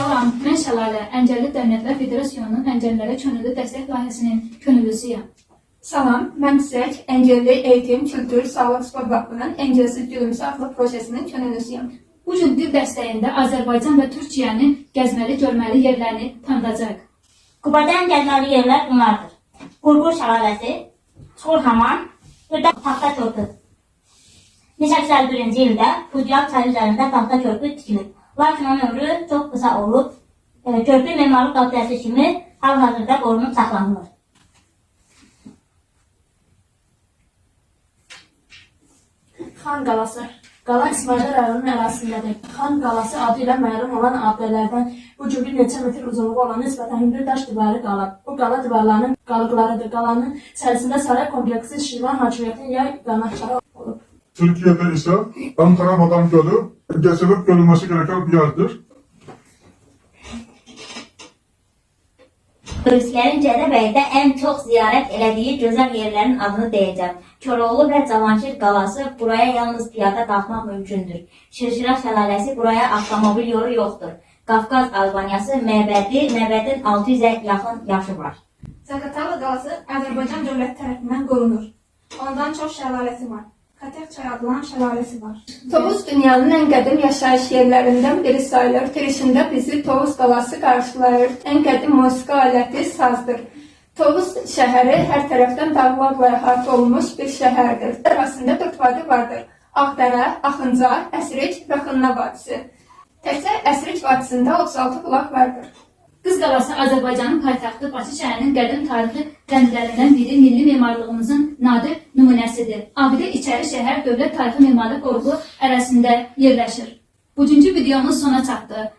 Salam, mən Şəlalə, Əncəlli Dərnəklər Federasiyanının Əncəllilərə könüllü dəstək layihəsinin könüllüsüyəm. Salam, mən Çiçək, Əncəlli Eğitim, Kültür, Sağlıq Spor Vakfının Əncəlsiz Gülümsü adlı projesinin könüllüsüyəm. Bu gün dil dəstəyində Azərbaycan və Türkiyənin gəzməli, görməli yerlərini tanıdacaq. Qubada gəzməli yerlər bunlardır. Qurqur şəlaləsi, Çuxur Haman, bir də Taxta Körpü. 1851-ci ildə Fuciyal çayı üzərində taxta körpü tikilib. Lakin onun ömrü çox qısa olub, körpü memarlıq abidəsi kimi hal-hazırda qorunub saxlanılır. Xan Qalası. Qala İsmayıl rayonunun ərazisindədir. Xan Qalası adı ilə məlum olan abidələrdən bu gün bir neçə metr uzunluğu olan nisbətən hündür daş divarı qala. Bu qala divarlarının qalıqlarıdır. Qalanın içərisində saray kompleksi Şirvan hakimiyyətinin yay qanatçağı olub. Türkiye'de ise Ankara Madam Gölü gezilip görülmesi gereken bir yerdir. Turistlərin Gədəbəydə ən çox ziyarət elədiyi gözəl yerlərin adını deyəcəm. Koroğlu və Cavanşir qalası buraya yalnız piyada qalxmaq mümkündür. Şirşira şəlaləsi buraya avtomobil yolu yoxdur. Qafqaz Albaniyası məbədi, məbədin 600-ə yaxın yaşı var. Zaqatala qalası Azərbaycan dövləti tərəfindən qorunur. Ondan çox şəlaləsi var. Katək çay adlanan şəlaləsi var. Tovuz dünyanın ən qədim yaşayış yerlərindən biri sayılır. Girişində bizi Tovuz qalası qarşılayır. Ən qədim musiqi aləti sazdır. Tovuz şəhəri hər tərəfdən dağlarla əhatə olunmuş bir şəhərdir. Arasında 4 vadi vardır. Ağdərə, Axınca, Əsric və Xınna vadisi. Təkcə Əsric vadisində 36 bulaq vardır. Qız Qalası Azərbaycanın paytaxtı Bakı şəhərinin qədim tarixi rəmzlərindən biri, milli memarlığımızın nadir nümunəsidir. Abidə İçəri şəhər Dövlət Tarixi Memarlıq Qoruğu ərazisində yerləşir. Bugünkü videomuz sona çatdı.